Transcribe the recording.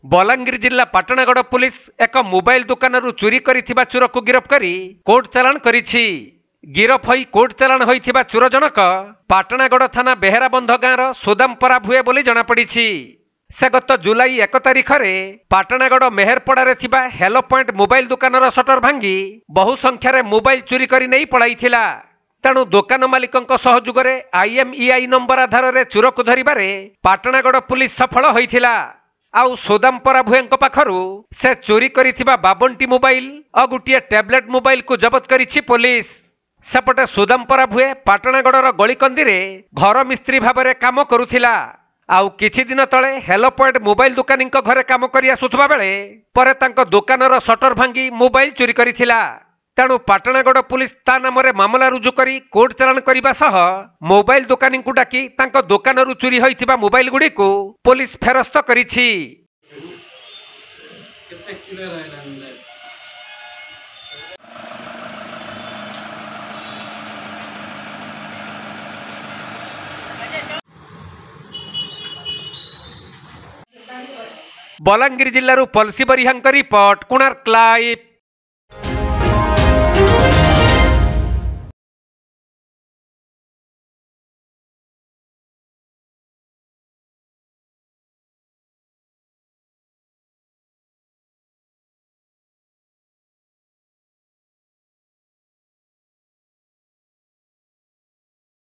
बलांगीर जिला पाटणागड़ पुलिस एक मोबाइल दुकान चोरी करिथिबा चोर को गिरफ्त करी कोर्ट चालाण करिछि। गिरफ होई कोर्ट चालाण होइथिबा चोर जनक पाटणागड़ थाना बेहराबंध गाँवर सोदामपरा भुए बोली जनापड़िछि। से गत जुलाई 1 तारिख में पाटणागड़ मेहरपड़ा थिबा हेलो पॉइंट मोबाइल दुकान सटर भांगी बहु संख्यार मोबाइल चोरी करि नहीं पड़ाइथिला। तेणु दुकान मालिकंक सहयोगरे IMEI नंबर आधार में चोर को धरिबारे पाटणागड़ पुलिस सफल होइथिला। आउ सोदामपरा भुएंक पाखरु से चोरी करिथिबा 52टी मोबाइल और गोटे टैबलेट मोबाइल को जबत करिछि पुलिस। सेपटे सोदामपरा भुए पाटणागड़र गलिकंदी रे घर मिस्त्री भाबरे काम करुथिला। आउ किछि दिन तले हेलो पॉइंट मोबाइल दुकानी घरे काम करि आसुथबा बेले परे तांको दुकानर शटर भांगी मोबाइल चोरी करिथिला। तेणु पाटणागड़ पुलिस ता नाम मामला रुजु करी कोर्ट चालाण करने सह मोबाइल दुकानी को डाकी तांको दुकानरू चोरी होइथिबा मोबाइल गुडी को police फेरस्त करिछि। Balangir जिल्लारू Pazhassi बरिहांक report, Konark live.